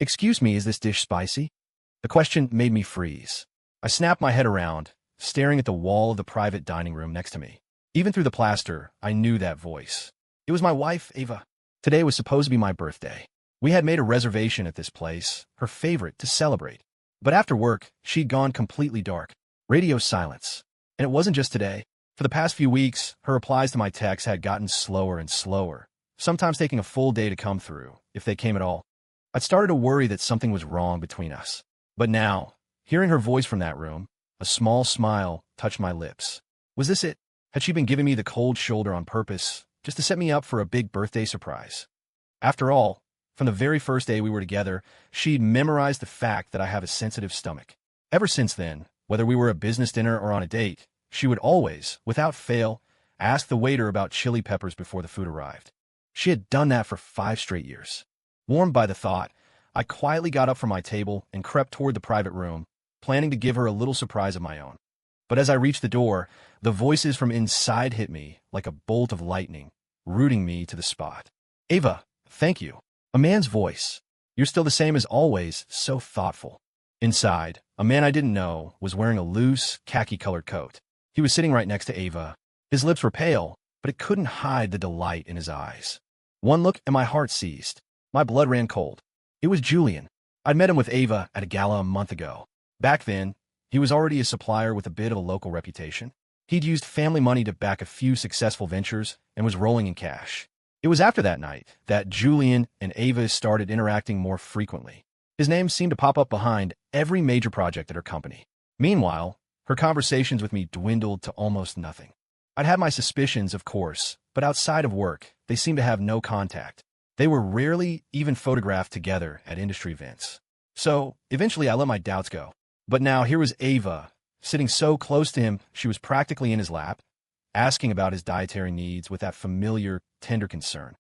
"Excuse me, is this dish spicy?" The question made me freeze. I snapped my head around, staring at the wall of the private dining room next to me. Even through the plaster, I knew that voice. It was my wife, Ava. Today was supposed to be my birthday. We had made a reservation at this place, her favorite, to celebrate. But after work, she'd gone completely dark. Radio silence. And it wasn't just today. For the past few weeks, her replies to my texts had gotten slower and slower, sometimes taking a full day to come through, if they came at all. I'd started to worry that something was wrong between us. But now, hearing her voice from that room, a small smile touched my lips. Was this it? Had she been giving me the cold shoulder on purpose, just to set me up for a big birthday surprise? After all, from the very first day we were together, she'd memorized the fact that I have a sensitive stomach. Ever since then, whether we were at a business dinner or on a date, she would always, without fail, ask the waiter about chili peppers before the food arrived. She had done that for 5 straight years. Warmed by the thought, I quietly got up from my table and crept toward the private room, planning to give her a little surprise of my own. But as I reached the door, the voices from inside hit me like a bolt of lightning, rooting me to the spot. "Ava, thank you." A man's voice. "You're still the same as always, so thoughtful." Inside, a man I didn't know was wearing a loose, khaki-colored coat. He was sitting right next to Ava. His lips were pale, but it couldn't hide the delight in his eyes. One look and my heart seized. My blood ran cold. It was Julian. I'd met him with Ava at a gala a month ago. Back then, he was already a supplier with a bit of a local reputation. He'd used family money to back a few successful ventures and was rolling in cash. It was after that night that Julian and Ava started interacting more frequently. His name seemed to pop up behind every major project at her company. Meanwhile, her conversations with me dwindled to almost nothing. I'd had my suspicions, of course, but outside of work, they seemed to have no contact. They were rarely even photographed together at industry events. So, eventually I let my doubts go. But now here was Ava, sitting so close to him she was practically in his lap, asking about his dietary needs with that familiar, tender concern.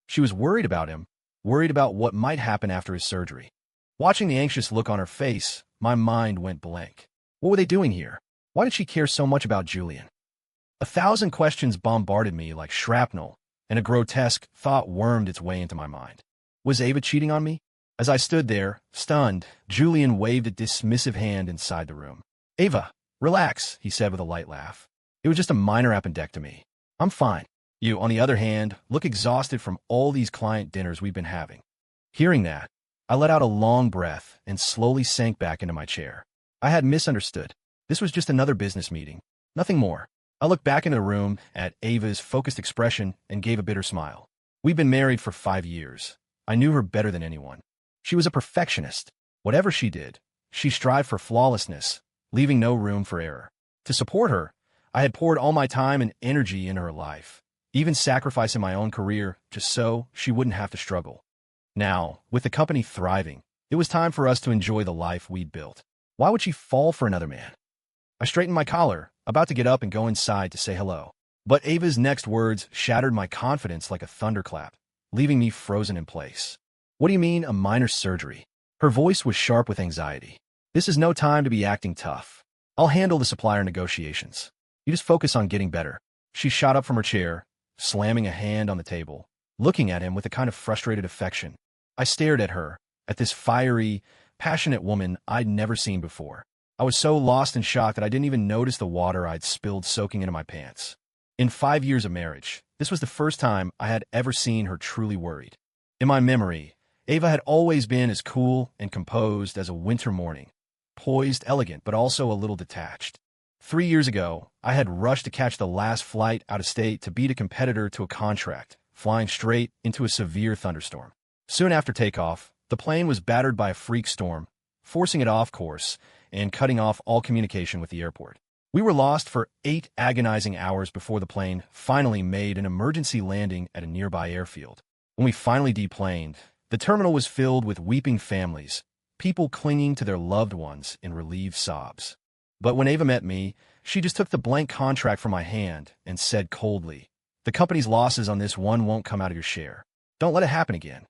She was worried about him, worried about what might happen after his surgery. Watching the anxious look on her face, my mind went blank. What were they doing here? Why did she care so much about Julian? 1,000 questions bombarded me like shrapnel, and a grotesque thought wormed its way into my mind. Was Ava cheating on me? As I stood there, stunned, Julian waved a dismissive hand inside the room. "Ava, relax," he said with a light laugh. "It was just a minor appendectomy. I'm fine. You, on the other hand, look exhausted from all these client dinners we've been having." Hearing that, I let out a long breath and slowly sank back into my chair. I had misunderstood. This was just another business meeting. Nothing more. I looked back into the room at Ava's focused expression and gave a bitter smile. We'd been married for 5 years. I knew her better than anyone. She was a perfectionist. Whatever she did, she strived for flawlessness, leaving no room for error. To support her, I had poured all my time and energy into her life, even sacrificing my own career just so she wouldn't have to struggle. Now, with the company thriving, it was time for us to enjoy the life we'd built. Why would she fall for another man? I straightened my collar, about to get up and go inside to say hello. But Ava's next words shattered my confidence like a thunderclap, leaving me frozen in place. "What do you mean, a minor surgery?" Her voice was sharp with anxiety. "This is no time to be acting tough. I'll handle the supplier negotiations. You just focus on getting better." She shot up from her chair, slamming a hand on the table, looking at him with a kind of frustrated affection. I stared at her, at this fiery, passionate woman I'd never seen before. I was so lost in shock that I didn't even notice the water I'd spilled soaking into my pants. In 5 years of marriage, this was the first time I had ever seen her truly worried. In my memory, Ava had always been as cool and composed as a winter morning, poised, elegant, but also a little detached. 3 years ago, I had rushed to catch the last flight out of state to beat a competitor to a contract, flying straight into a severe thunderstorm. Soon after takeoff, the plane was battered by a freak storm, forcing it off course and cutting off all communication with the airport. We were lost for 8 agonizing hours before the plane finally made an emergency landing at a nearby airfield. When we finally deplaned, the terminal was filled with weeping families, people clinging to their loved ones in relieved sobs. But when Ava met me, she just took the blank contract from my hand and said coldly, "The company's losses on this one won't come out of your share. Don't let it happen again."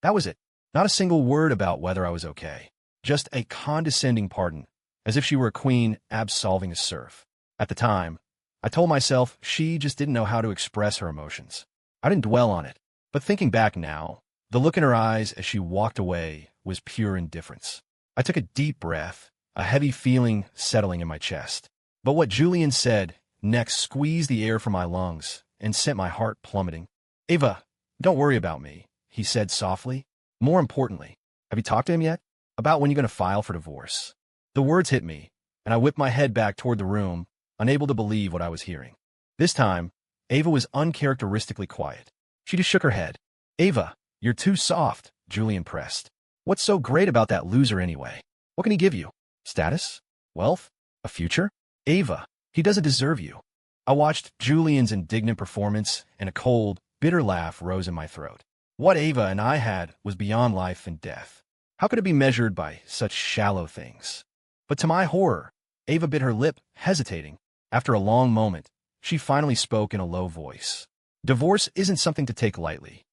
That was it. Not a single word about whether I was okay. Just a condescending pardon, as if she were a queen absolving a serf. At the time, I told myself she just didn't know how to express her emotions. I didn't dwell on it, but thinking back now, the look in her eyes as she walked away was pure indifference. I took a deep breath, a heavy feeling settling in my chest. But what Julian said next squeezed the air from my lungs and sent my heart plummeting. "Ava, don't worry about me," he said softly. "More importantly, have you talked to him yet? About when you're going to file for divorce?" The words hit me, and I whipped my head back toward the room, unable to believe what I was hearing. This time, Ava was uncharacteristically quiet. She just shook her head. "Ava, you're too soft," Julian pressed. "What's so great about that loser anyway? What can he give you? Status? Wealth? A future? Ava, he doesn't deserve you." I watched Julian's indignant performance, and a cold, bitter laugh rose in my throat. What Ava and I had was beyond life and death. How could it be measured by such shallow things? But to my horror, Ava bit her lip, hesitating. After a long moment, she finally spoke in a low voice. "Divorce isn't something to take lightly.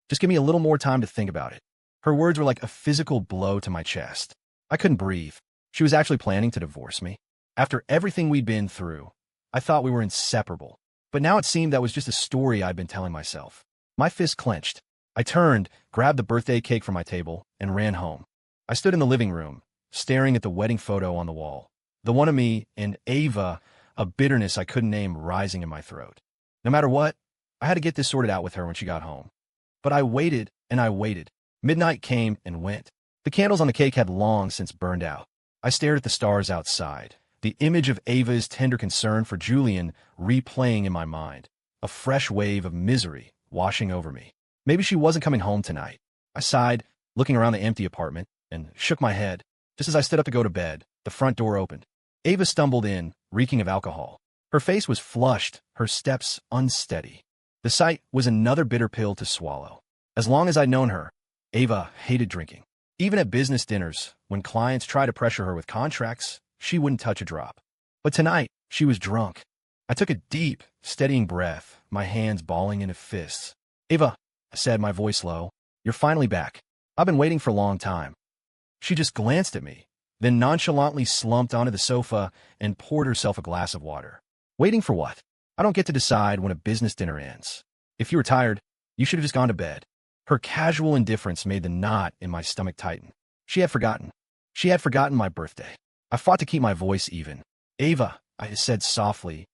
Just give me a little more time to think about it." Her words were like a physical blow to my chest. I couldn't breathe. She was actually planning to divorce me. After everything we'd been through, I thought we were inseparable. But now it seemed that was just a story I'd been telling myself. My fist clenched. I turned, grabbed the birthday cake from my table, and ran home. I stood in the living room, staring at the wedding photo on the wall. The one of me and Ava, a bitterness I couldn't name rising in my throat. No matter what, I had to get this sorted out with her when she got home. But I waited and I waited. Midnight came and went. The candles on the cake had long since burned out. I stared at the stars outside, the image of Ava's tender concern for Julian replaying in my mind, a fresh wave of misery washing over me. Maybe she wasn't coming home tonight. I sighed, looking around the empty apartment, and shook my head. Just as I stood up to go to bed, the front door opened. Ava stumbled in, reeking of alcohol. Her face was flushed, her steps unsteady. The sight was another bitter pill to swallow. As long as I'd known her, Ava hated drinking. Even at business dinners, when clients tried to pressure her with contracts, she wouldn't touch a drop. But tonight, she was drunk. I took a deep, steadying breath, my hands balling into fists. "Ava," I said, my voice low, "you're finally back. I've been waiting for a long time." She just glanced at me, then nonchalantly slumped onto the sofa and poured herself a glass of water. "Waiting for what? I don't get to decide when a business dinner ends. If you were tired, you should have just gone to bed." Her casual indifference made the knot in my stomach tighten. She had forgotten. She had forgotten my birthday. I fought to keep my voice even. "Ava," I said softly,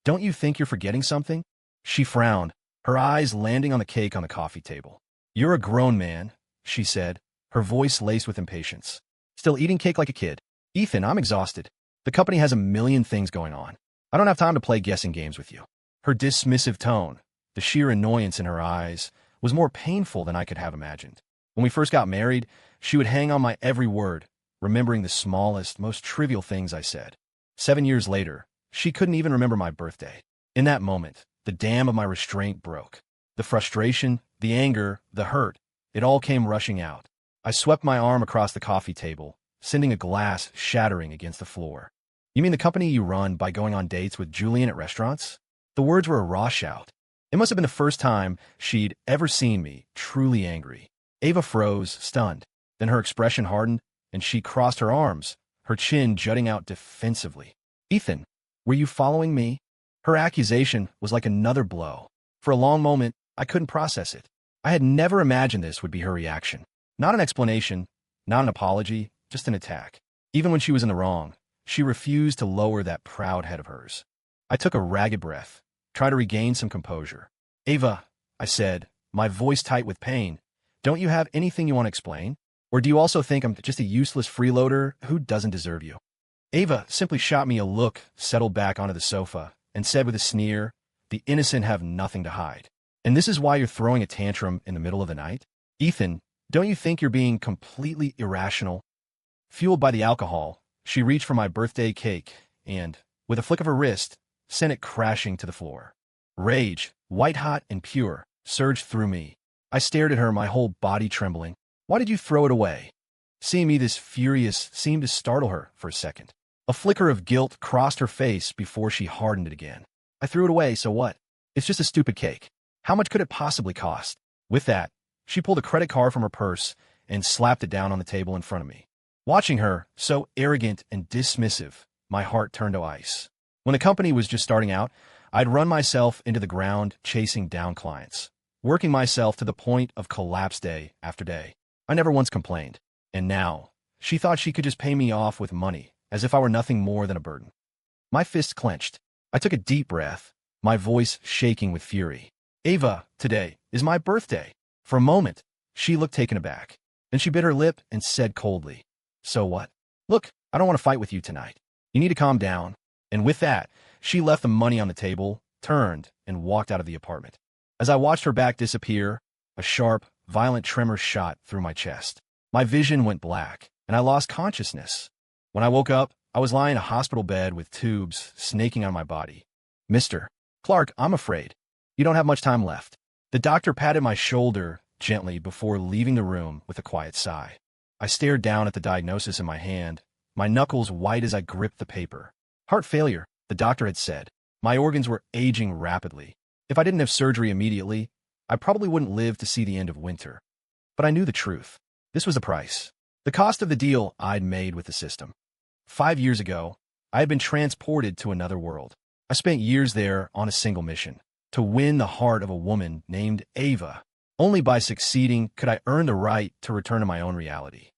"don't you think you're forgetting something?" She frowned, her eyes landing on the cake on the coffee table. "You're a grown man," she said, her voice laced with impatience. "Still eating cake like a kid. Ethan, I'm exhausted. The company has a million things going on. I don't have time to play guessing games with you." Her dismissive tone, the sheer annoyance in her eyes, was more painful than I could have imagined. When we first got married, she would hang on my every word, remembering the smallest, most trivial things I said. 7 years later, she couldn't even remember my birthday. In that moment, the dam of my restraint broke. The frustration, the anger, the hurt, it all came rushing out. I swept my arm across the coffee table, sending a glass shattering against the floor. "You mean the company you run by going on dates with Julian at restaurants?" The words were a raw shout. It must have been the first time she'd ever seen me truly angry. Ava froze, stunned. Then her expression hardened, and she crossed her arms, her chin jutting out defensively. "Ethan, were you following me?" Her accusation was like another blow. For a long moment, I couldn't process it. I had never imagined this would be her reaction. Not an explanation, not an apology, just an attack. Even when she was in the wrong, she refused to lower that proud head of hers. I took a ragged breath, tried to regain some composure. "Ava," I said, my voice tight with pain, "don't you have anything you want to explain? Or do you also think I'm just a useless freeloader who doesn't deserve you?" Ava simply shot me a look, settled back onto the sofa, and said with a sneer, "The innocent have nothing to hide. And this is why you're throwing a tantrum in the middle of the night? Ethan, don't you think you're being completely irrational?" Fueled by the alcohol, she reached for my birthday cake and, with a flick of her wrist, sent it crashing to the floor. Rage, white-hot and pure, surged through me. I stared at her, my whole body trembling. "Why did you throw it away?" Seeing me this furious seemed to startle her for a second. A flicker of guilt crossed her face before she hardened it again. "I threw it away, so what? It's just a stupid cake. How much could it possibly cost?" With that, she pulled a credit card from her purse and slapped it down on the table in front of me. Watching her, so arrogant and dismissive, my heart turned to ice. When the company was just starting out, I'd run myself into the ground chasing down clients, working myself to the point of collapse day after day. I never once complained. And now, she thought she could just pay me off with money, as if I were nothing more than a burden. My fists clenched. I took a deep breath, my voice shaking with fury. Ava, today is my birthday. For a moment, she looked taken aback. Then she bit her lip and said coldly, "So what? Look, I don't want to fight with you tonight. You need to calm down." And with that, she left the money on the table, turned, and walked out of the apartment. As I watched her back disappear, a sharp, violent tremor shot through my chest. My vision went black, and I lost consciousness. When I woke up, I was lying in a hospital bed with tubes snaking on my body. "Mr. Clark, I'm afraid you don't have much time left." The doctor patted my shoulder gently before leaving the room with a quiet sigh. I stared down at the diagnosis in my hand, my knuckles white as I gripped the paper. Heart failure, the doctor had said. My organs were aging rapidly. If I didn't have surgery immediately, I probably wouldn't live to see the end of winter. But I knew the truth. This was the price. The cost of the deal I'd made with the system. 5 years ago, I had been transported to another world. I spent years there on a single mission, to win the heart of a woman named Ava. Only by succeeding could I earn the right to return to my own reality.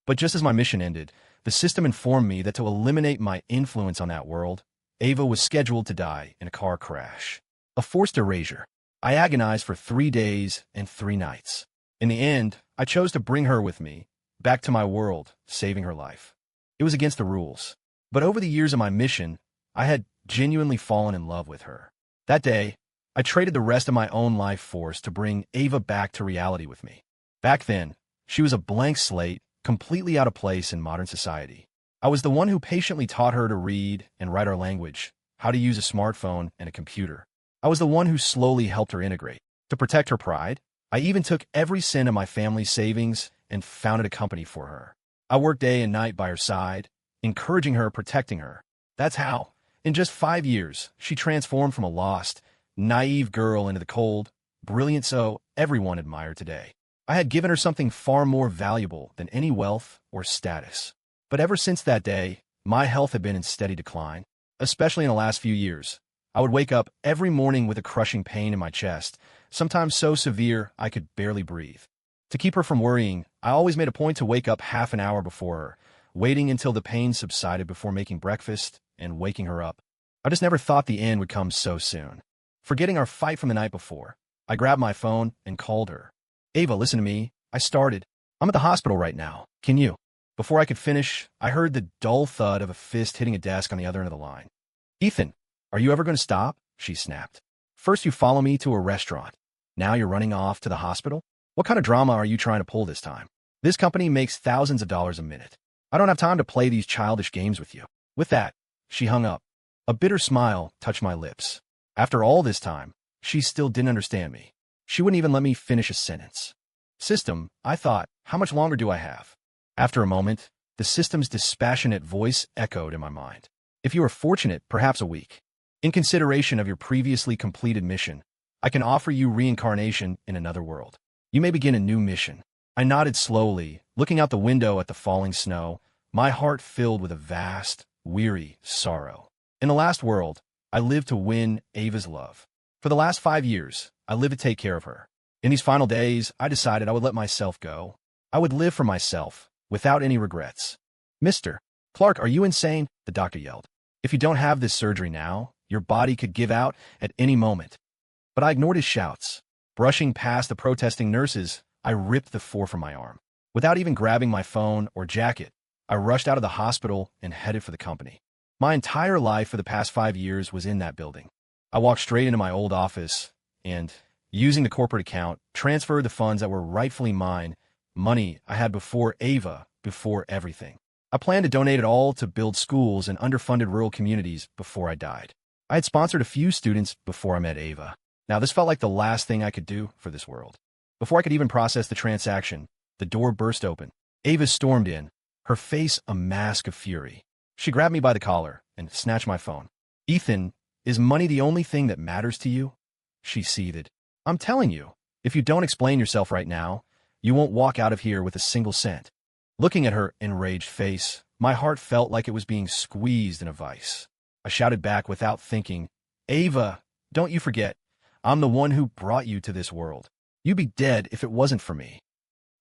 But just as my mission ended, the system informed me that to eliminate my influence on that world, Ava was scheduled to die in a car crash. A forced erasure. I agonized for 3 days and 3 nights. In the end, I chose to bring her with me, back to my world, saving her life. It was against the rules. But over the years of my mission, I had genuinely fallen in love with her. That day, I traded the rest of my own life force to bring Ava back to reality with me. Back then, she was a blank slate, completely out of place in modern society. I was the one who patiently taught her to read and write our language, how to use a smartphone and a computer. I was the one who slowly helped her integrate. To protect her pride, I even took every cent of my family's savings and founded a company for her. I worked day and night by her side, encouraging her, protecting her. That's how, in just 5 years, she transformed from a lost, naive girl into the cold, brilliant soul everyone admired today. I had given her something far more valuable than any wealth or status. But ever since that day, my health had been in steady decline, especially in the last few years. I would wake up every morning with a crushing pain in my chest, sometimes so severe I could barely breathe. To keep her from worrying, I always made a point to wake up half an hour before her, waiting until the pain subsided before making breakfast and waking her up. I just never thought the end would come so soon. Forgetting our fight from the night before, I grabbed my phone and called her. "Ava, listen to me. I started. I'm at the hospital right now. Can you?" Before I could finish, I heard the dull thud of a fist hitting a desk on the other end of the line. "Ethan, are you ever going to stop?" she snapped. "First you follow me to a restaurant. Now you're running off to the hospital? What kind of drama are you trying to pull this time? This company makes thousands of dollars a minute. I don't have time to play these childish games with you." With that, she hung up. A bitter smile touched my lips. After all this time, she still didn't understand me. She wouldn't even let me finish a sentence. System, I thought, how much longer do I have? After a moment, the system's dispassionate voice echoed in my mind. "If you are fortunate, perhaps a week. In consideration of your previously completed mission, I can offer you reincarnation in another world. You may begin a new mission." I nodded slowly, looking out the window at the falling snow, my heart filled with a vast, weary sorrow. In the last world, I lived to win Ava's love. For the last 5 years, I lived to take care of her. In these final days, I decided I would let myself go. I would live for myself, without any regrets. "Mr. Clark, are you insane?" the doctor yelled. "If you don't have this surgery now, your body could give out at any moment." But I ignored his shouts. Brushing past the protesting nurses, I ripped the 4 from my arm. Without even grabbing my phone or jacket, I rushed out of the hospital and headed for the company. My entire life for the past 5 years was in that building. I walked straight into my old office and, using the corporate account, transferred the funds that were rightfully mine, money I had before Ava, before everything. I planned to donate it all to build schools in underfunded rural communities before I died. I had sponsored a few students before I met Ava. Now this felt like the last thing I could do for this world. Before I could even process the transaction, the door burst open. Ava stormed in, her face a mask of fury. She grabbed me by the collar and snatched my phone. "Ethan, is money the only thing that matters to you?" she seethed. "I'm telling you, if you don't explain yourself right now, you won't walk out of here with a single cent." Looking at her enraged face, my heart felt like it was being squeezed in a vice. I shouted back without thinking, "Ava, don't you forget, I'm the one who brought you to this world. You'd be dead if it wasn't for me."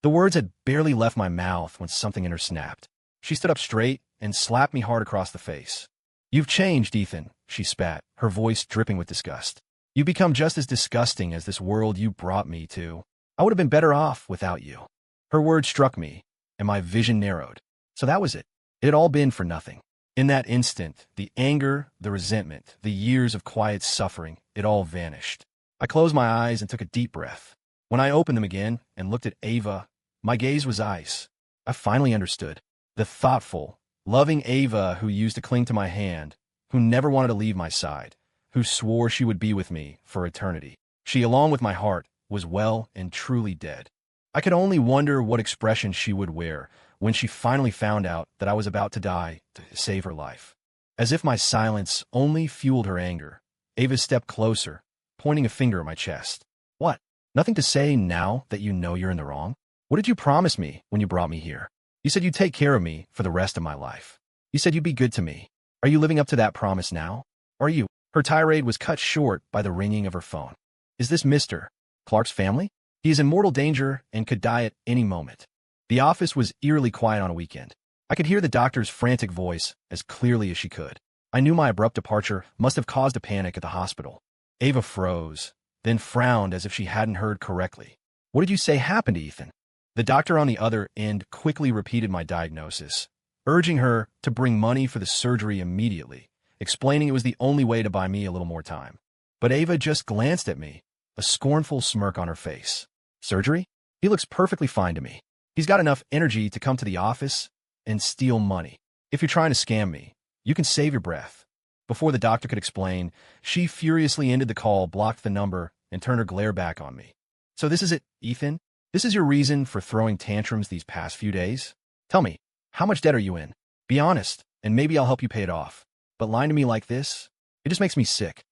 The words had barely left my mouth when something in her snapped. She stood up straight and slapped me hard across the face. "You've changed, Ethan," she spat, her voice dripping with disgust. "You've become just as disgusting as this world you brought me to. I would have been better off without you." Her words struck me, and my vision narrowed. So that was it. It had all been for nothing. In that instant, the anger, the resentment, the years of quiet suffering, it all vanished. I closed my eyes and took a deep breath. When I opened them again and looked at Ava, my gaze was ice. I finally understood. The thoughtful, loving Ava who used to cling to my hand, who never wanted to leave my side, who swore she would be with me for eternity. She, along with my heart, was well and truly dead. I could only wonder what expression she would wear when she finally found out that I was about to die to save her life. As if my silence only fueled her anger, Ava stepped closer, pointing a finger at my chest. "What? Nothing to say now that you know you're in the wrong? What did you promise me when you brought me here? You said you'd take care of me for the rest of my life. You said you'd be good to me. Are you living up to that promise now? Or are you?" Her tirade was cut short by the ringing of her phone. "Is this Mr. Clark's family? He is in mortal danger and could die at any moment." The office was eerily quiet on a weekend. I could hear the doctor's frantic voice as clearly as she could. I knew my abrupt departure must have caused a panic at the hospital. Ava froze, then frowned as if she hadn't heard correctly. "What did you say happened to Ethan?" The doctor on the other end quickly repeated my diagnosis, urging her to bring money for the surgery immediately, explaining it was the only way to buy me a little more time. But Ava just glanced at me, a scornful smirk on her face. "Surgery? He looks perfectly fine to me. He's got enough energy to come to the office and steal money. If you're trying to scam me, you can save your breath." Before the doctor could explain, she furiously ended the call, blocked the number, and turned her glare back on me. "So this is it, Ethan? This is your reason for throwing tantrums these past few days? Tell me, how much debt are you in? Be honest, and maybe I'll help you pay it off. But lying to me like this, it just makes me sick."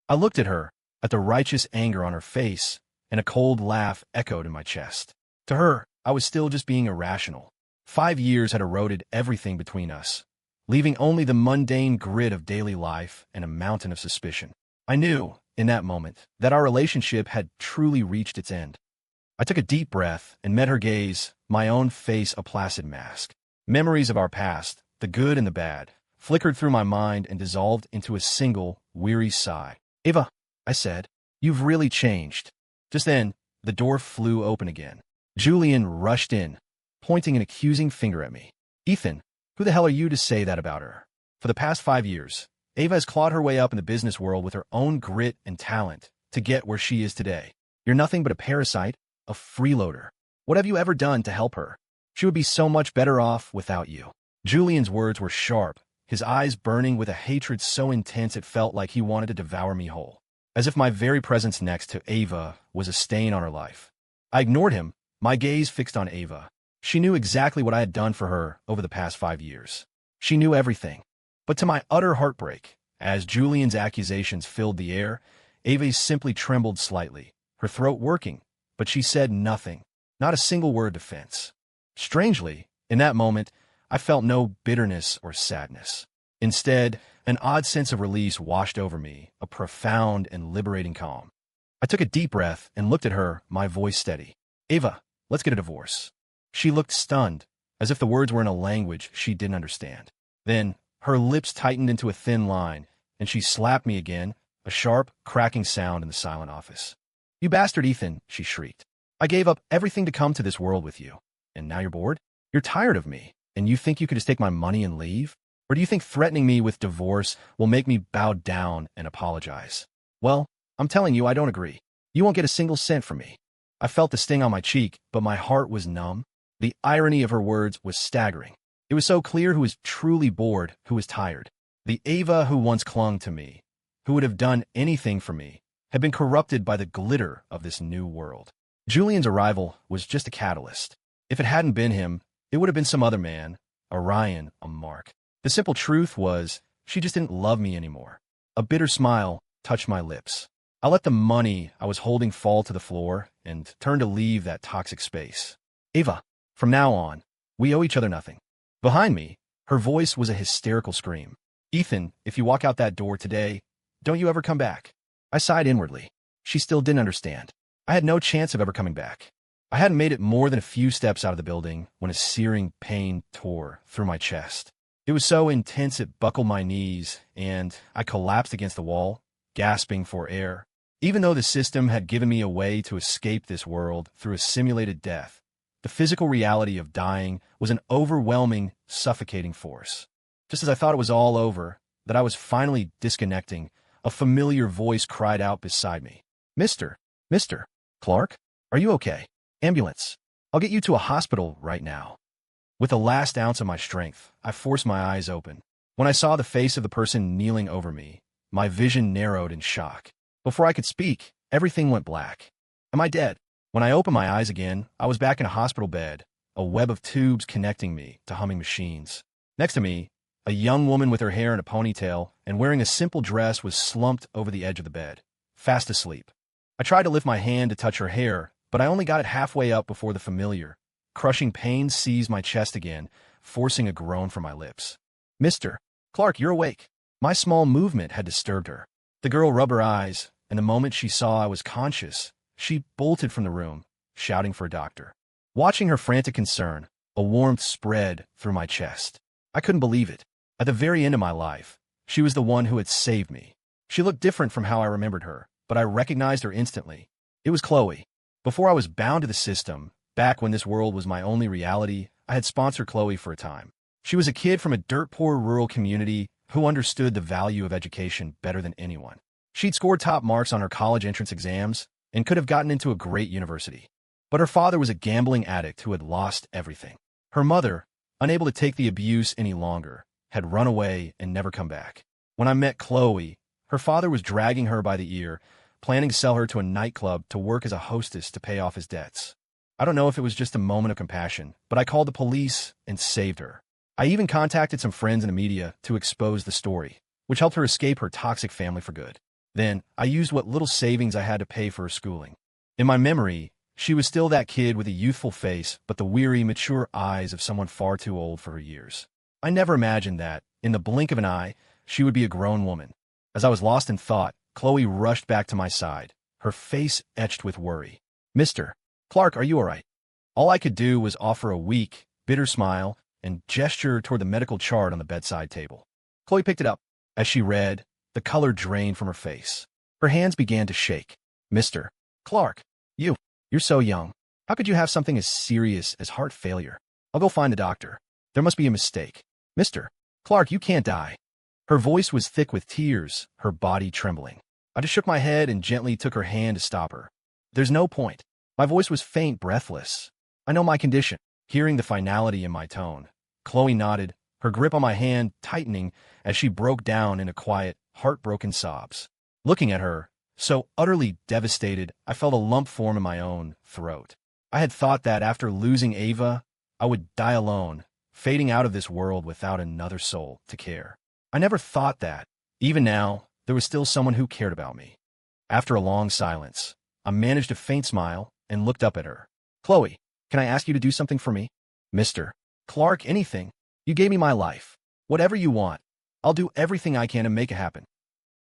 I looked at her, at the righteous anger on her face, and a cold laugh echoed in my chest. To her, I was still just being irrational. 5 years had eroded everything between us, leaving only the mundane grid of daily life and a mountain of suspicion. I knew, in that moment, that our relationship had truly reached its end. I took a deep breath and met her gaze, my own face a placid mask. Memories of our past, the good and the bad, flickered through my mind and dissolved into a single, weary sigh. "Ava," I said, "you've really changed." Just then, the door flew open again. Julian rushed in, pointing an accusing finger at me. "Ethan, who the hell are you to say that about her? For the past 5 years, Ava has clawed her way up in the business world with her own grit and talent to get where she is today. You're nothing but a parasite, a freeloader. What have you ever done to help her? She would be so much better off without you." Julian's words were sharp, his eyes burning with a hatred so intense it felt like he wanted to devour me whole. As if my very presence next to Ava was a stain on her life. I ignored him, my gaze fixed on Ava. She knew exactly what I had done for her over the past 5 years. She knew everything. But to my utter heartbreak, as Julian's accusations filled the air, Ava simply trembled slightly, her throat working, but she said nothing, not a single word of defense. Strangely, in that moment, I felt no bitterness or sadness. Instead, an odd sense of release washed over me, a profound and liberating calm. I took a deep breath and looked at her, my voice steady. "Ava, let's get a divorce." She looked stunned, as if the words were in a language she didn't understand. Then, her lips tightened into a thin line, and she slapped me again, a sharp, cracking sound in the silent office. "You bastard, Ethan," she shrieked. "I gave up everything to come to this world with you. And now you're bored? You're tired of me, and you think you could just take my money and leave? Or do you think threatening me with divorce will make me bow down and apologize? Well, I'm telling you I don't agree. You won't get a single cent from me." I felt the sting on my cheek, but my heart was numb. The irony of her words was staggering. It was so clear who was truly bored, who was tired. The Ava who once clung to me, who would have done anything for me, had been corrupted by the glitter of this new world. Julian's arrival was just a catalyst. If it hadn't been him, it would have been some other man, a Ryan, a Mark. The simple truth was, she just didn't love me anymore. A bitter smile touched my lips. I let the money I was holding fall to the floor and turned to leave that toxic space. "Ava, from now on, we owe each other nothing." Behind me, her voice was a hysterical scream. "Ethan, if you walk out that door today, don't you ever come back." I sighed inwardly. She still didn't understand. I had no chance of ever coming back. I hadn't made it more than a few steps out of the building when a searing pain tore through my chest. It was so intense it buckled my knees, and I collapsed against the wall, gasping for air. Even though the system had given me a way to escape this world through a simulated death, the physical reality of dying was an overwhelming, suffocating force. Just as I thought it was all over, that I was finally disconnecting, a familiar voice cried out beside me. Mr. Clark, are you okay? Ambulance. I'll get you to a hospital right now. With the last ounce of my strength, I forced my eyes open. When I saw the face of the person kneeling over me, my vision narrowed in shock. Before I could speak, everything went black. Am I dead? When I opened my eyes again, I was back in a hospital bed, a web of tubes connecting me to humming machines. Next to me, a young woman with her hair in a ponytail and wearing a simple dress was slumped over the edge of the bed, fast asleep. I tried to lift my hand to touch her hair, but I only got it halfway up before the familiar, crushing pain seized my chest again, forcing a groan from my lips. Mr. Clark, you're awake. My small movement had disturbed her. The girl rubbed her eyes, and the moment she saw I was conscious, she bolted from the room, shouting for a doctor. Watching her frantic concern, a warmth spread through my chest. I couldn't believe it. At the very end of my life, she was the one who had saved me. She looked different from how I remembered her, but I recognized her instantly. It was Chloe. Before I was bound to the system, back when this world was my only reality, I had sponsored Chloe for a time. She was a kid from a dirt-poor rural community who understood the value of education better than anyone. She'd scored top marks on her college entrance exams and could have gotten into a great university. But her father was a gambling addict who had lost everything. Her mother, unable to take the abuse any longer, had run away and never come back. When I met Chloe, her father was dragging her by the ear, planning to sell her to a nightclub to work as a hostess to pay off his debts. I don't know if it was just a moment of compassion, but I called the police and saved her. I even contacted some friends in the media to expose the story, which helped her escape her toxic family for good. Then, I used what little savings I had to pay for her schooling. In my memory, she was still that kid with a youthful face but the weary, mature eyes of someone far too old for her years. I never imagined that, in the blink of an eye, she would be a grown woman. As I was lost in thought, Chloe rushed back to my side, her face etched with worry. Mr. Clark, are you all right? All I could do was offer a weak, bitter smile and gesture toward the medical chart on the bedside table. Chloe picked it up. As she read, the color drained from her face. Her hands began to shake. Mr. Clark, you're so young. How could you have something as serious as heart failure? I'll go find a doctor. There must be a mistake. Mr. Clark, you can't die. Her voice was thick with tears, her body trembling. I just shook my head and gently took her hand to stop her. There's no point. My voice was faint, breathless. I know my condition. Hearing the finality in my tone, Chloe nodded, her grip on my hand tightening as she broke down into quiet, heartbroken sobs. Looking at her, so utterly devastated, I felt a lump form in my own throat. I had thought that after losing Ava, I would die alone, fading out of this world without another soul to care. I never thought that, even now, there was still someone who cared about me. After a long silence, I managed a faint smile and looked up at her. Chloe, can I ask you to do something for me? Mr. Clark, anything. You gave me my life. Whatever you want. I'll do everything I can to make it happen.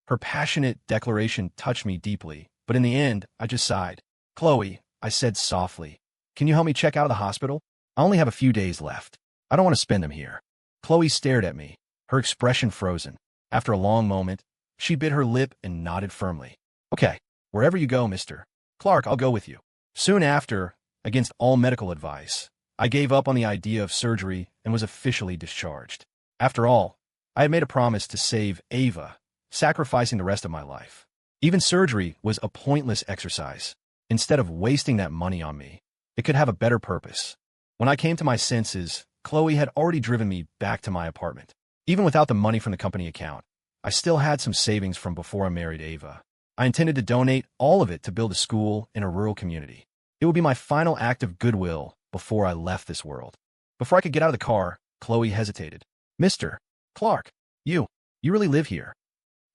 Her passionate declaration touched me deeply, but in the end, I just sighed. Chloe, I said softly, can you help me check out of the hospital? I only have a few days left. I don't want to spend them here. Chloe stared at me, her expression frozen. After a long moment, she bit her lip and nodded firmly. Okay, wherever you go, Mr. Clark, I'll go with you. Soon after, against all medical advice, I gave up on the idea of surgery and was officially discharged. After all, I had made a promise to save Ava, sacrificing the rest of my life. Even surgery was a pointless exercise. Instead of wasting that money on me, it could have a better purpose. When I came to my senses, Chloe had already driven me back to my apartment. Even without the money from the company account, I still had some savings from before I married Ava. I intended to donate all of it to build a school in a rural community. It would be my final act of goodwill before I left this world. Before I could get out of the car, Chloe hesitated. Mr. Clark, you really live here?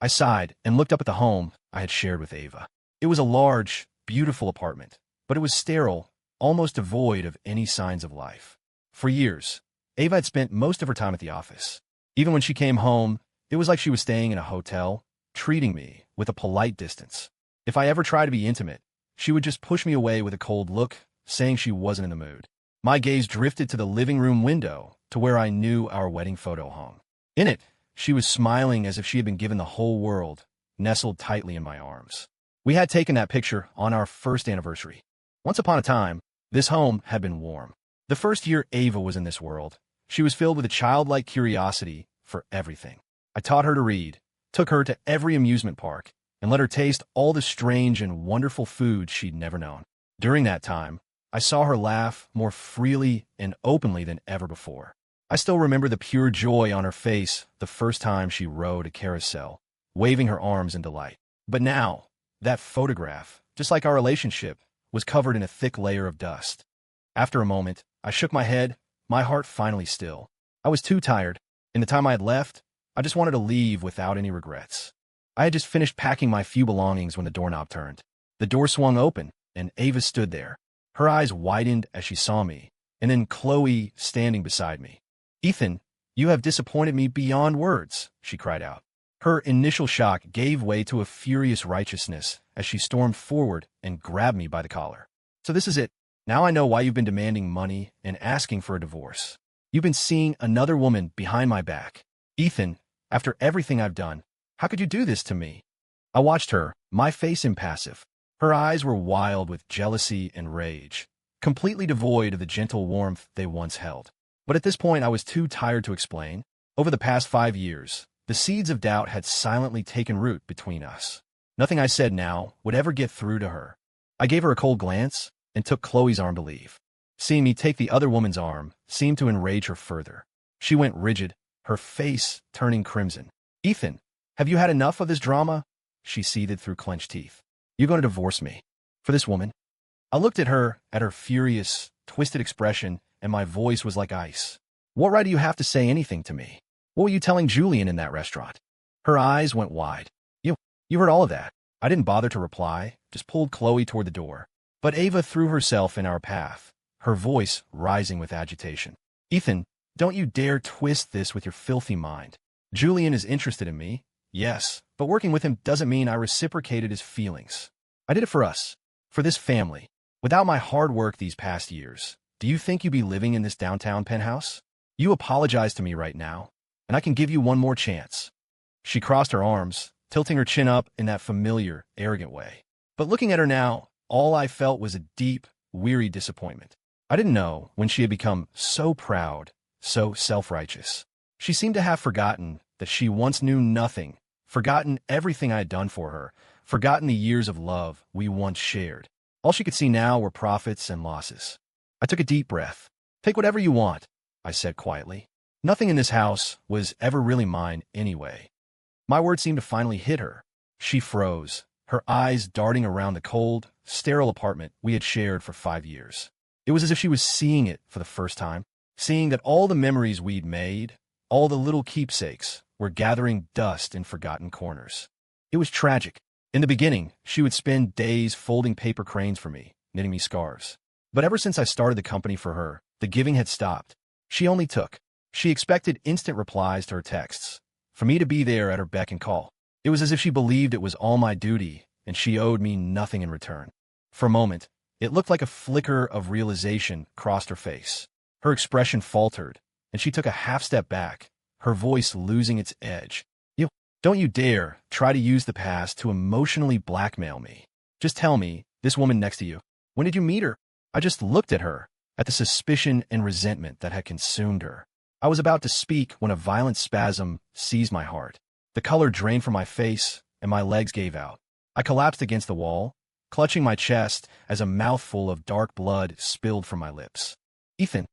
I sighed and looked up at the home I had shared with Ava. It was a large, beautiful apartment, but it was sterile, almost devoid of any signs of life. For years, Ava had spent most of her time at the office. Even when she came home, it was like she was staying in a hotel, treating me with a polite distance. If I ever tried to be intimate, she would just push me away with a cold look, saying she wasn't in the mood. My gaze drifted to the living room window, to where I knew our wedding photo hung. In it, she was smiling as if she had been given the whole world, nestled tightly in my arms. We had taken that picture on our first anniversary. Once upon a time, this home had been warm. The first year Ava was in this world, she was filled with a childlike curiosity for everything. I taught her to read, took her to every amusement park, and let her taste all the strange and wonderful food she'd never known. During that time, I saw her laugh more freely and openly than ever before. I still remember the pure joy on her face the first time she rode a carousel, waving her arms in delight. But now, that photograph, just like our relationship, was covered in a thick layer of dust. After a moment, I shook my head, my heart finally still. I was too tired. In the time I had left, I just wanted to leave without any regrets. I had just finished packing my few belongings when the doorknob turned. The door swung open, and Ava stood there. Her eyes widened as she saw me, and then Chloe standing beside me. "Ethan, you have disappointed me beyond words," she cried out. Her initial shock gave way to a furious righteousness as she stormed forward and grabbed me by the collar. "So this is it. Now I know why you've been demanding money and asking for a divorce. You've been seeing another woman behind my back. Ethan, after everything I've done, how could you do this to me?" I watched her, my face impassive. Her eyes were wild with jealousy and rage, completely devoid of the gentle warmth they once held. But at this point, I was too tired to explain. Over the past 5 years, the seeds of doubt had silently taken root between us. Nothing I said now would ever get through to her. I gave her a cold glance and took Chloe's arm to leave. Seeing me take the other woman's arm seemed to enrage her further. She went rigid, her face turning crimson. "Ethan, have you had enough of this drama?" she seethed through clenched teeth. "You're going to divorce me for this woman?" I looked at her furious, twisted expression, and my voice was like ice. "What right do you have to say anything to me? What were you telling Julian in that restaurant?" Her eyes went wide. You heard all of that." I didn't bother to reply, just pulled Chloe toward the door. But Ava threw herself in our path, her voice rising with agitation. "Ethan, don't you dare twist this with your filthy mind. Julian is interested in me, yes, but working with him doesn't mean I reciprocated his feelings. I did it for us, for this family. Without my hard work these past years, do you think you'd be living in this downtown penthouse? You apologize to me right now, and I can give you one more chance." She crossed her arms, tilting her chin up in that familiar, arrogant way. But looking at her now, all I felt was a deep, weary disappointment. I didn't know when she had become so proud, so self-righteous. She seemed to have forgotten that she once knew nothing, forgotten everything I had done for her, forgotten the years of love we once shared. All she could see now were profits and losses. I took a deep breath. "Take whatever you want," I said quietly. Nothing in this house was ever really mine anyway. My words seemed to finally hit her. She froze, her eyes darting around the cold, sterile apartment we had shared for 5 years. It was as if she was seeing it for the first time, seeing that all the memories we'd made, all the little keepsakes, were gathering dust in forgotten corners. It was tragic. In the beginning, she would spend days folding paper cranes for me, knitting me scarves. But ever since I started the company for her, the giving had stopped. She only took. She expected instant replies to her texts, for me to be there at her beck and call. It was as if she believed it was all my duty, and she owed me nothing in return. For a moment, it looked like a flicker of realization crossed her face. Her expression faltered, and she took a half step back, her voice losing its edge. Don't you dare try to use the past to emotionally blackmail me. Just tell me, this woman next to you, when did you meet her?" I just looked at her, at the suspicion and resentment that had consumed her. I was about to speak when a violent spasm seized my heart. The color drained from my face, and my legs gave out. I collapsed against the wall, clutching my chest as a mouthful of dark blood spilled from my lips. "Ethan,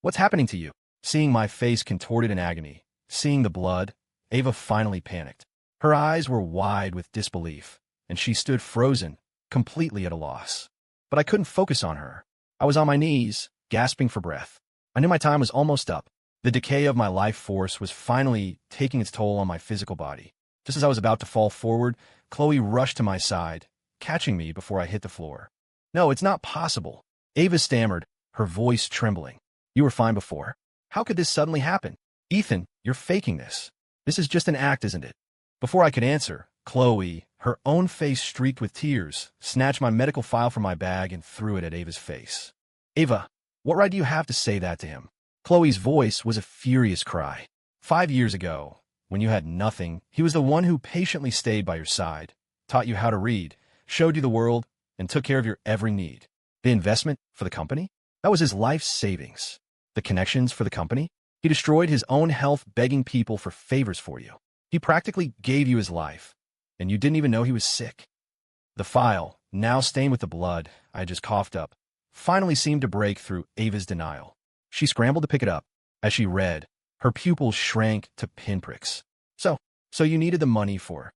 what's happening to you?" Seeing my face contorted in agony, seeing the blood, Ava finally panicked. Her eyes were wide with disbelief, and she stood frozen, completely at a loss. But I couldn't focus on her. I was on my knees, gasping for breath. I knew my time was almost up. The decay of my life force was finally taking its toll on my physical body. Just as I was about to fall forward, Chloe rushed to my side, catching me before I hit the floor. "No, it's not possible," Ava stammered, her voice trembling. "You were fine before. How could this suddenly happen? Ethan, you're faking this. This is just an act, isn't it?" Before I could answer, Chloe, her own face streaked with tears, snatched my medical file from my bag and threw it at Ava's face. Ava, what right do you have to say that to him? Chloe's voice was a furious cry. 5 years ago, when you had nothing, he was the one who patiently stayed by your side, taught you how to read, showed you the world, and took care of your every need. The investment for the company? That was his life's savings. The connections for the company? He destroyed his own health begging people for favors for you. He practically gave you his life, and you didn't even know he was sick. The file, now stained with the blood I had just coughed up, finally seemed to break through Ava's denial. She scrambled to pick it up. As she read, her pupils shrank to pinpricks. So you needed the money for.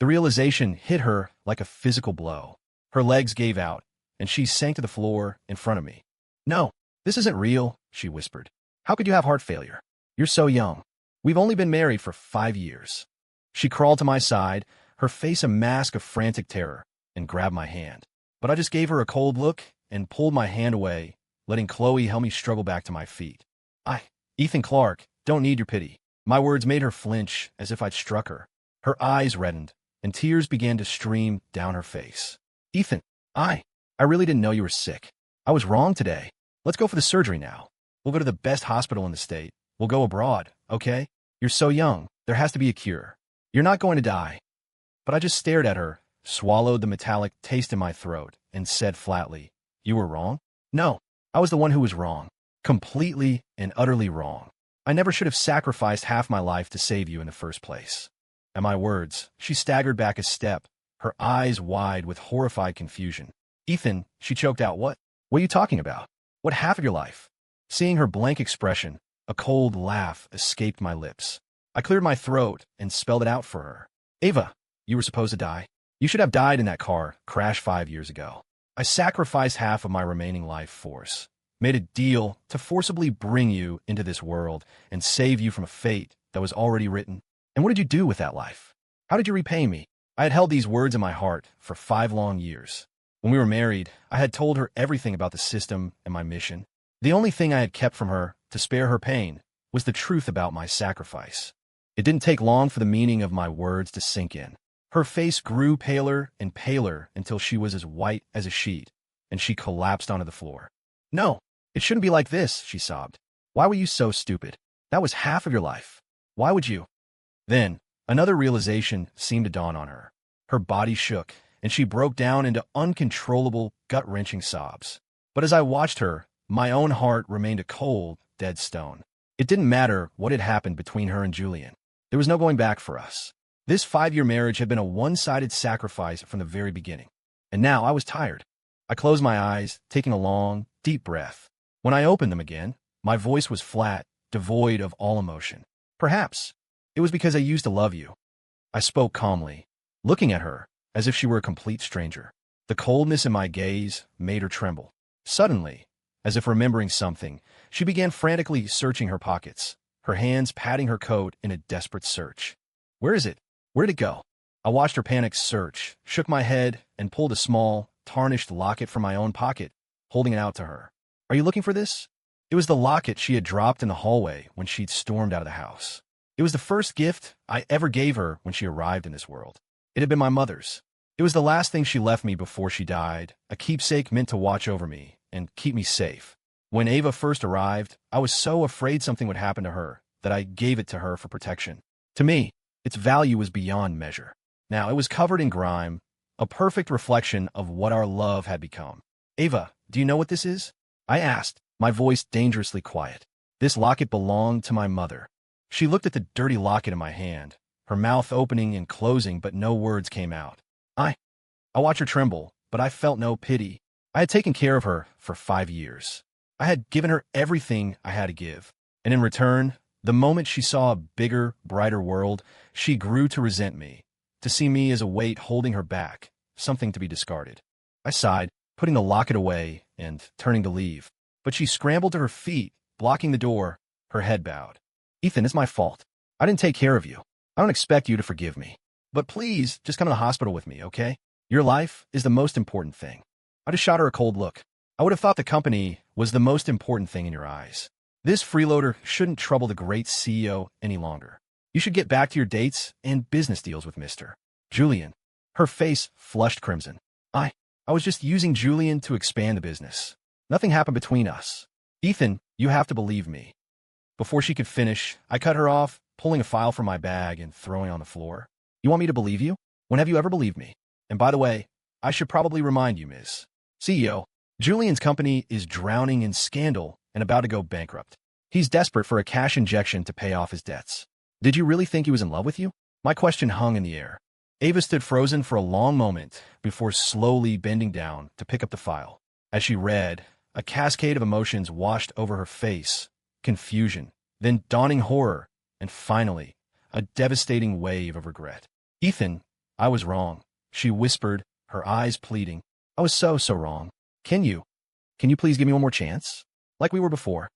The realization hit her like a physical blow. Her legs gave out, and she sank to the floor in front of me. No, this isn't real, she whispered. How could you have heart failure? You're so young. We've only been married for 5 years. She crawled to my side, her face a mask of frantic terror, and grabbed my hand. But I just gave her a cold look and pulled my hand away, letting Chloe help me struggle back to my feet. Ethan Clark, don't need your pity. My words made her flinch as if I'd struck her. Her eyes reddened, and tears began to stream down her face. Ethan, I really didn't know you were sick. I was wrong today. Let's go for the surgery now. We'll go to the best hospital in the state. We'll go abroad, okay? You're so young. There has to be a cure. You're not going to die. But I just stared at her, swallowed the metallic taste in my throat, and said flatly, You were wrong? No, I was the one who was wrong. Completely and utterly wrong. I never should have sacrificed half my life to save you in the first place. At my words, she staggered back a step, her eyes wide with horrified confusion. Ethan, she choked out, What are you talking about? What half of your life? Seeing her blank expression, a cold laugh escaped my lips. I cleared my throat and spelled it out for her. Ava, you were supposed to die. You should have died in that car crash 5 years ago. I sacrificed half of my remaining life force, made a deal to forcibly bring you into this world and save you from a fate that was already written. And what did you do with that life? How did you repay me? I had held these words in my heart for 5 long years. When we were married, I had told her everything about the system and my mission. The only thing I had kept from her, to spare her pain, was the truth about my sacrifice. It didn't take long for the meaning of my words to sink in. Her face grew paler and paler until she was as white as a sheet, and she collapsed onto the floor. No, it shouldn't be like this, she sobbed. Why were you so stupid? That was half of your life. Why would you? Then, another realization seemed to dawn on her. Her body shook, and she broke down into uncontrollable, gut-wrenching sobs. But as I watched her, my own heart remained a cold, dead stone. It didn't matter what had happened between her and Julian. There was no going back for us. This 5-year marriage had been a one-sided sacrifice from the very beginning. And now I was tired. I closed my eyes, taking a long, deep breath. When I opened them again, my voice was flat, devoid of all emotion. Perhaps it was because I used to love you. I spoke calmly, looking at her as if she were a complete stranger. The coldness in my gaze made her tremble. Suddenly, as if remembering something, she began frantically searching her pockets, her hands patting her coat in a desperate search. Where is it? Where did it go? I watched her panicked search, shook my head, and pulled a small, tarnished locket from my own pocket, holding it out to her. Are you looking for this? It was the locket she had dropped in the hallway when she'd stormed out of the house. It was the first gift I ever gave her when she arrived in this world. It had been my mother's. It was the last thing she left me before she died, a keepsake meant to watch over me and keep me safe. When Ava first arrived, I was so afraid something would happen to her that I gave it to her for protection. To me, its value was beyond measure. Now it was covered in grime, a perfect reflection of what our love had become. Ava, do you know what this is? I asked, my voice dangerously quiet. This locket belonged to my mother. She looked at the dirty locket in my hand, her mouth opening and closing, but no words came out. I watched her tremble, but I felt no pity. I had taken care of her for 5 years. I had given her everything I had to give. And in return, the moment she saw a bigger, brighter world, she grew to resent me, to see me as a weight holding her back, something to be discarded. I sighed, putting the locket away and turning to leave. But she scrambled to her feet, blocking the door, her head bowed. Ethan, it's my fault. I didn't take care of you. I don't expect you to forgive me. But please, just come to the hospital with me, okay? Your life is the most important thing. I just shot her a cold look. I would have thought the company was the most important thing in your eyes. This freeloader shouldn't trouble the great CEO any longer. You should get back to your dates and business deals with Mr. Julian. Her face flushed crimson. I was just using Julian to expand the business. Nothing happened between us. Ethan, you have to believe me. Before she could finish, I cut her off, pulling a file from my bag and throwing it on the floor. You want me to believe you? When have you ever believed me? And by the way, I should probably remind you, Ms. CEO, Julian's company is drowning in scandal and about to go bankrupt. He's desperate for a cash injection to pay off his debts. Did you really think he was in love with you? My question hung in the air. Ava stood frozen for a long moment before slowly bending down to pick up the file. As she read, a cascade of emotions washed over her face: confusion, then dawning horror, and finally, a devastating wave of regret. Ethan, I was wrong, she whispered, her eyes pleading. I was so wrong. Can you please give me one more chance? Like we were before.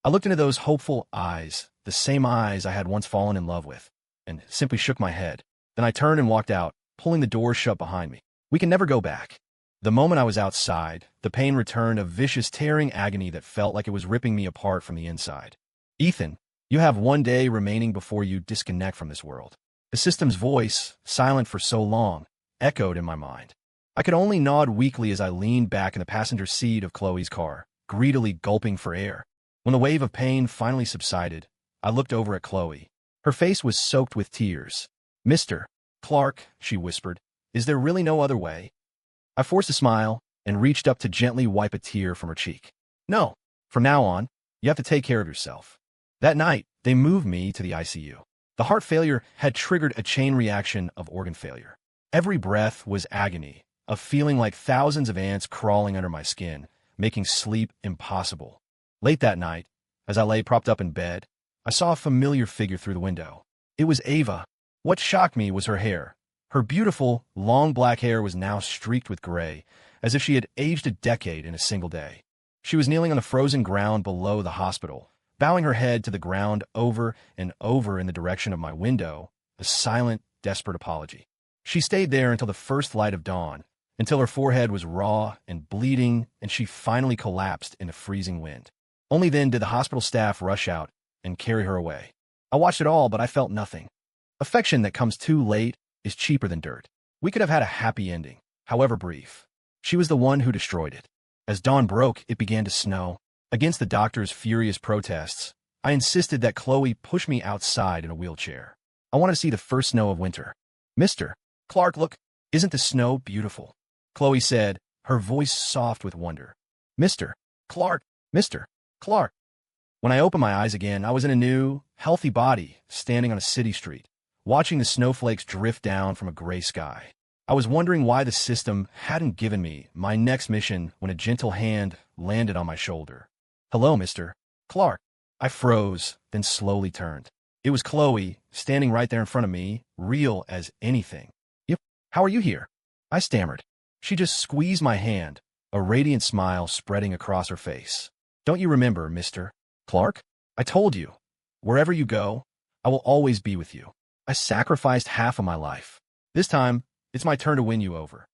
I looked into those hopeful eyes, the same eyes I had once fallen in love with, and simply shook my head. Then I turned and walked out, pulling the door shut behind me. We can never go back. The moment I was outside, the pain returned, a vicious, tearing agony that felt like it was ripping me apart from the inside. Ethan, you have one day remaining before you disconnect from this world. The system's voice, silent for so long, echoed in my mind. I could only nod weakly as I leaned back in the passenger seat of Chloe's car, greedily gulping for air. When the wave of pain finally subsided, I looked over at Chloe. Her face was soaked with tears. Mr. Clark, she whispered, is there really no other way? I forced a smile and reached up to gently wipe a tear from her cheek. No, from now on, you have to take care of yourself. That night, they moved me to the ICU. The heart failure had triggered a chain reaction of organ failure. Every breath was agony, a feeling like thousands of ants crawling under my skin, making sleep impossible. Late that night, as I lay propped up in bed, I saw a familiar figure through the window. It was Ava. What shocked me was her hair. Her beautiful, long black hair was now streaked with gray, as if she had aged a decade in a single day. She was kneeling on the frozen ground below the hospital, bowing her head to the ground over and over in the direction of my window, a silent, desperate apology. She stayed there until the first light of dawn, until her forehead was raw and bleeding, and she finally collapsed in the freezing wind. Only then did the hospital staff rush out and carry her away. I watched it all, but I felt nothing. Affection that comes too late is cheaper than dirt. We could have had a happy ending, however brief. She was the one who destroyed it. As dawn broke, it began to snow. Against the doctor's furious protests, I insisted that Chloe push me outside in a wheelchair. I wanted to see the first snow of winter. Mr. Clark, look, isn't the snow beautiful? Chloe said, her voice soft with wonder. Mr. Clark, Mr. Clark. When I opened my eyes again, I was in a new, healthy body, standing on a city street, watching the snowflakes drift down from a gray sky. I was wondering why the system hadn't given me my next mission when a gentle hand landed on my shoulder. Hello, Mr. Clark. I froze, then slowly turned. It was Chloe, standing right there in front of me, real as anything. Yep, how are you here? I stammered. She just squeezed my hand, a radiant smile spreading across her face. Don't you remember, Mr. Clark? I told you, wherever you go, I will always be with you. I sacrificed half of my life. This time, it's my turn to win you over.